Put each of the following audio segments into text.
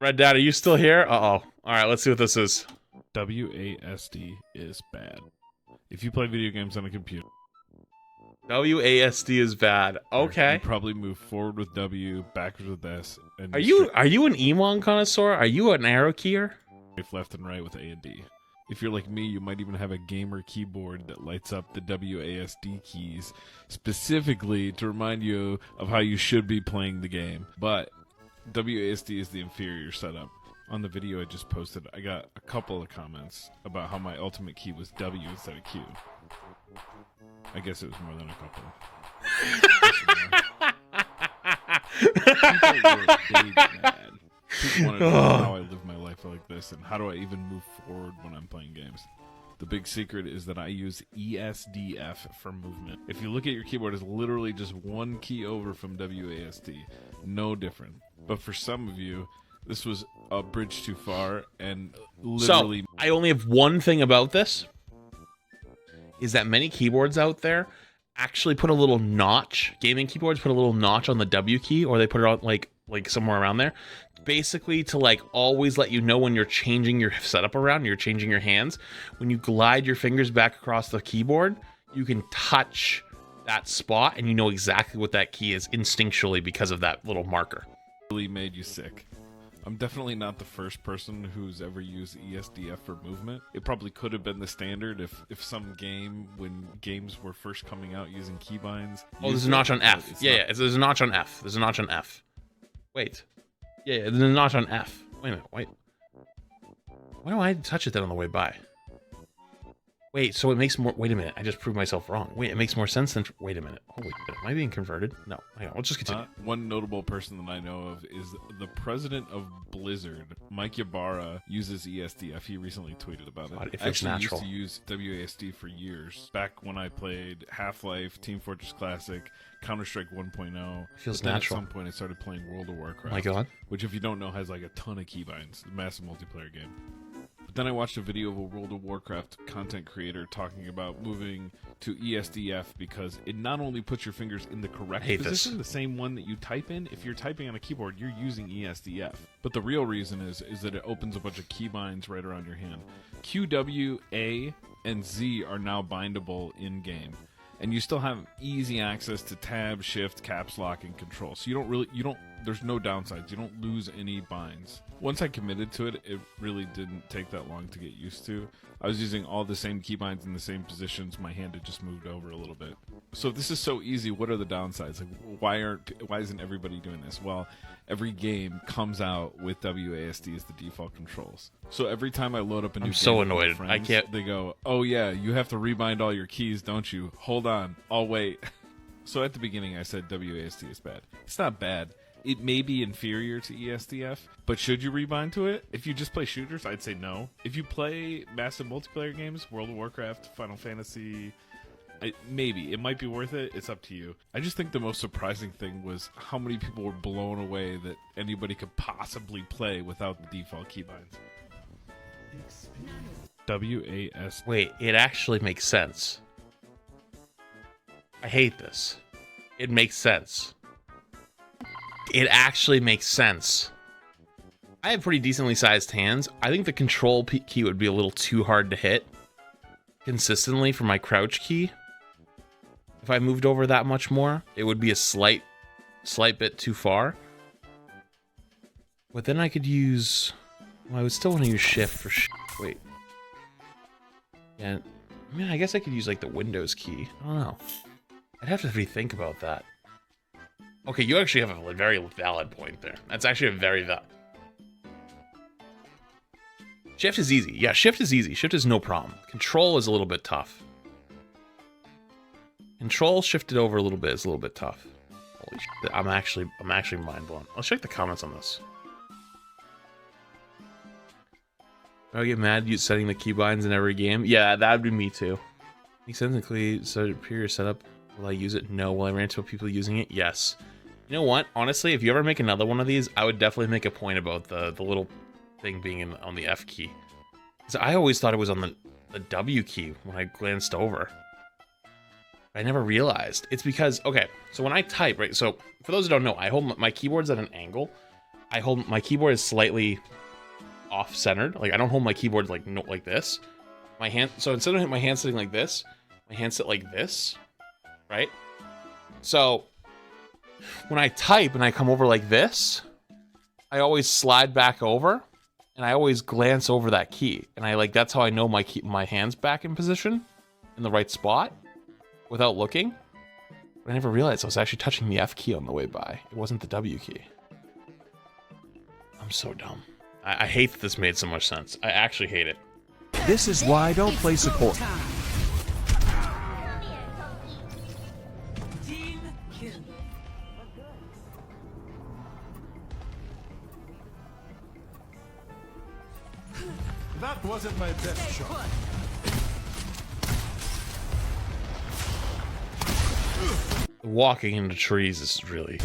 Red Dad, are you still here? Uh-oh. All right, let's see what this is. WASD is bad. If you play video games on a computer, WASD is bad. Okay. you probably move forward with W, backwards with S, and Are you an Emon connoisseur? Are you an arrow keyer? left and right with A and D. If you're like me, you might even have a gamer keyboard that lights up the WASD keys specifically to remind you of how you should be playing the game. But WASD is the inferior setup. On the video I just posted, I got a couple of comments about how my ultimate key was W instead of Q. I guess it was more than a couple. People were really mad. People want to know how I live my life like this and how do I even move forward when I'm playing games. The big secret is that I use ESDF for movement. If you look at your keyboard, it's literally just one key over from WASD. No different. But for some of you, this was a bridge too far and literally... So, I only have one thing about this. Is that many keyboards out there actually put a little notch. Gaming keyboards put a little notch on the W key, or they put it on like somewhere around there. Basically to like always let you know when you're changing your setup around, you're changing your hands. When you glide your fingers back across the keyboard, you can touch that spot and you know exactly what that key is instinctually because of that little marker. Really made you sick. I'm definitely not the first person who's ever used ESDF for movement. It probably could have been the standard if some game, when games were first coming out using keybinds. Oh, there's a notch on F. Yeah, there's a notch on F. There's a notch on F. Wait. Yeah, there's a notch on F. Wait a minute, wait. Why do I touch it then on the way by? Wait, so it makes more... Wait a minute, I just proved myself wrong. Wait, it makes more sense than... Wait a minute. Holy shit, am I being converted? No, hang on, let's just continue. One notable person that I know of is the president of Blizzard, Mike Ybarra, uses ESDF. He recently tweeted about it. God, if I it's actually natural. used to use WASD for years. Back when I played Half-Life, Team Fortress Classic, Counter-Strike 1.0. Feels but then natural. At some point I started playing World of Warcraft. Oh my god. Which, if you don't know, has like a ton of keybinds. A massive multiplayer game. But then I watched a video of a World of Warcraft content creator talking about moving to ESDF because it not only puts your fingers in the correct position, the same one that you type in. If you're typing on a keyboard, you're using ESDF. But the real reason is that it opens a bunch of keybinds right around your hand. Q, W, A, and Z are now bindable in-game. And you still have easy access to tab, shift, caps lock, and control. So there's no downsides. You don't lose any binds. Once I committed to it, it really didn't take that long to get used to. I was using all the same keybinds in the same positions. My hand had just moved over a little bit. So if this is so easy, what are the downsides? Like, why isn't everybody doing this? Well, every game comes out with WASD as the default controls. So every time I load up a new game, I'm so annoyed. Friends, I can't. They go, "Oh yeah, you have to rebind all your keys, don't you? Hold on, I'll wait." So at the beginning, I said WASD is bad. It's not bad. It may be inferior to ESDF, but should you rebind to it? If you just play shooters, I'd say no. If you play massive multiplayer games, World of Warcraft, Final Fantasy, maybe. It might be worth it. It's up to you. I just think the most surprising thing was how many people were blown away that anybody could possibly play without the default keybinds. WASD. Wait, it actually makes sense. I hate this. It makes sense. It actually makes sense. I have pretty decently sized hands. I think the control key would be a little too hard to hit consistently for my crouch key. If I moved over that much more, it would be a slight bit too far. But then I could use... Well, I would still want to use shift for wait. Yeah, I mean, I guess I could use like the Windows key. I don't know. I'd have to rethink about that. Okay, you actually have a very valid point there. That's actually a very valid... Shift is easy. Yeah, shift is easy. Shift is no problem. Control is a little bit tough. Control shifted over a little bit is a little bit tough. Holy shit. I'm actually mind blown. Let's check the comments on this. Do I get mad at you setting the keybinds in every game? Yeah, that would be me too. Makes sense. Include superior setup. Will I use it? No. Will I run into people using it? Yes. You know what? Honestly, if you ever make another one of these, I would definitely make a point about the little thing being on the F key. Because I always thought it was on the W key when I glanced over. I never realized. It's because, okay, so when I type, right, so for those who don't know, I hold my keyboard's at an angle. I hold my keyboard is slightly off-centered. Like I don't hold my keyboard like like this. My hand. So instead of my hand sitting like this, my hand sit like this, right? So when I type and I come over like this, I always slide back over, and I always glance over that key, and that's how I know my hand's back in position, in the right spot, without looking. But I never realized I was actually touching the F key on the way by. It wasn't the W key. I'm so dumb. I hate that this made so much sense. I actually hate it. This is why I don't play support. That wasn't my best shot. Walking into trees is really...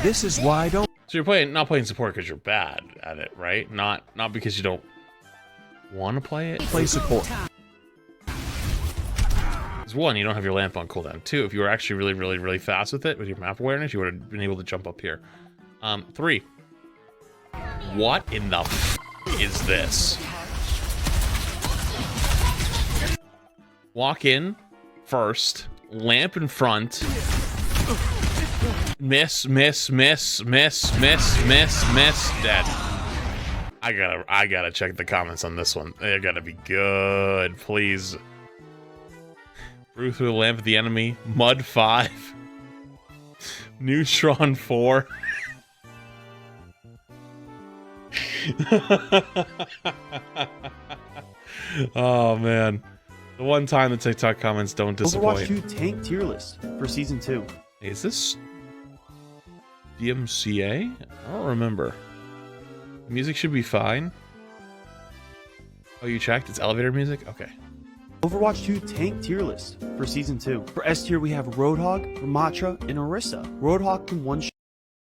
This is why I don't... So you're not playing support because you're bad at it, right? Not because you don't want to play it? play support. Because one, you don't have your lamp on cooldown. Two, if you were actually really, really, really fast with it, with your map awareness, you would have been able to jump up here. Three. What in the f is this? Walk in first, lamp in front. Miss, dead. I gotta check the comments on this one. They gotta be good, please. Brew through the lamp of the enemy. Mud 5. Neutron 4. Oh man. The one time the TikTok comments don't disappoint. Overwatch 2 tank tier list for season 2. Hey, is this DMCA? I don't remember. The music should be fine. Oh, you checked? It's elevator music? Okay. Overwatch 2 tank tier list for season 2. For S tier, we have Roadhog, Ramatra, and Orisa. Roadhog can one-shot.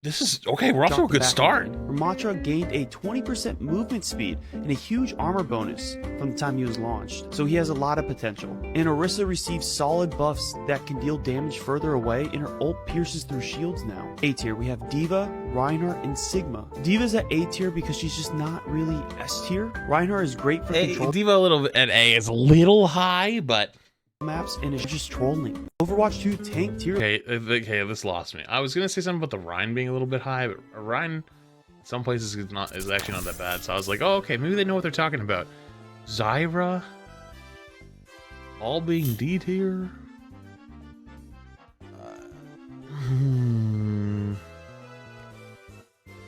This is okay. We're off to a good start. Ramatra gained a 20% movement speed and a huge armor bonus from the time he was launched, so he has a lot of potential. And Orisa receives solid buffs that can deal damage further away, and her ult pierces through shields now. A tier, we have Diva, Reinhardt, and Sigma. Diva's at A tier because she's just not really S tier. Reinhardt is great for control. Diva a little bit at A is a little high, but maps and is just trolling. Overwatch 2 tank tier. Okay, this lost me. I was gonna say something about the Rhine being a little bit high, but Rhine, some places is actually not that bad. So I was like, oh, okay, maybe they know what they're talking about. Zyra, all being D tier.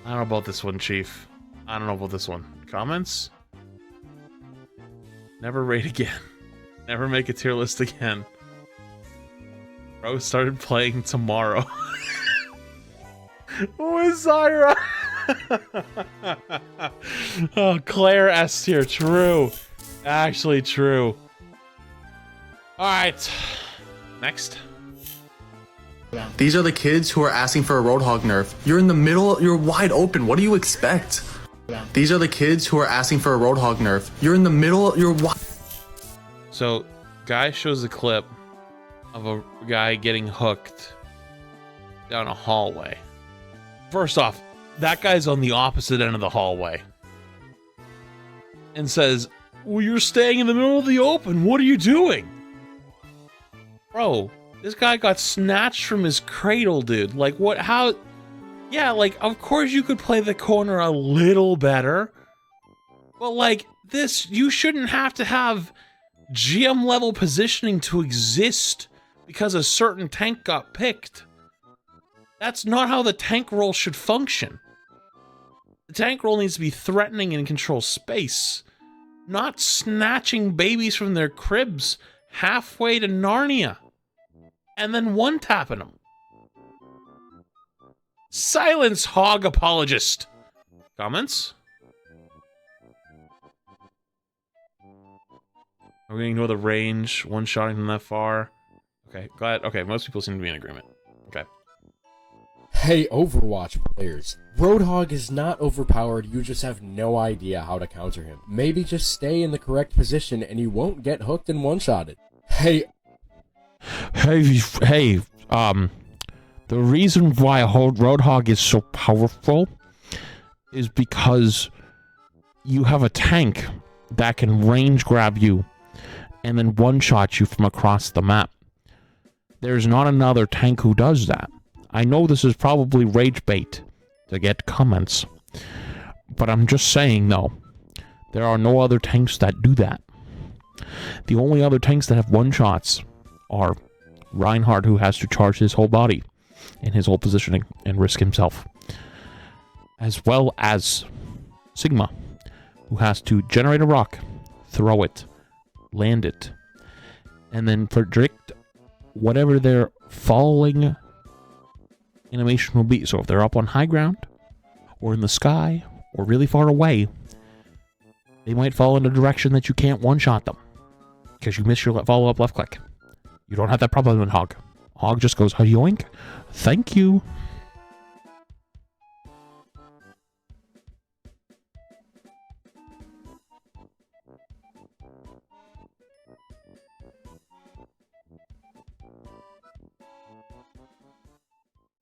I don't know about this one, Chief. I don't know about this one. Comments? Never rate again. Never make a tier list again. Bro started playing tomorrow. Who is Zyra? Oh, Claire S tier. True. Actually true. Alright. Next. These are the kids who are asking for a Roadhog nerf. You're in the middle, you're wide open. What do you expect? These are the kids who are asking for a Roadhog nerf. You're in the middle, you're wide. So, guy shows a clip of a guy getting hooked down a hallway. First off, that guy's on the opposite end of the hallway and says, well, you're staying in the middle of the open. What are you doing? Bro, this guy got snatched from his cradle, dude. Like, what? How? Yeah, like, of course you could play the corner a little better. But, like, this, you shouldn't have to have GM level positioning to exist because a certain tank got picked. That's not how the tank role should function. The tank role needs to be threatening and control space, not snatching babies from their cribs halfway to Narnia and then one-tapping them. Silence, hog apologist. Comments? Are we gonna ignore the range, one-shotting them that far? Okay, glad. Okay, most people seem to be in agreement. Okay. Hey Overwatch players, Roadhog is not overpowered, you just have no idea how to counter him. Maybe just stay in the correct position and you won't get hooked and one-shotted. Hey, the reason why Roadhog is so powerful is because you have a tank that can range grab you and then one-shot you from across the map. There's not another tank who does that. I know this is probably rage bait to get comments, but I'm just saying, though, there are no other tanks that do that. The only other tanks that have one-shots are Reinhardt, who has to charge his whole body in his whole positioning and risk himself, as well as Sigma, who has to generate a rock, throw it, land it, and then predict whatever their falling animation will be. So if they're up on high ground, or in the sky, or really far away, they might fall in a direction that you can't one-shot them, because you miss your follow-up left click. You don't have that problem with Hog. Hog just goes, yoink, thank you.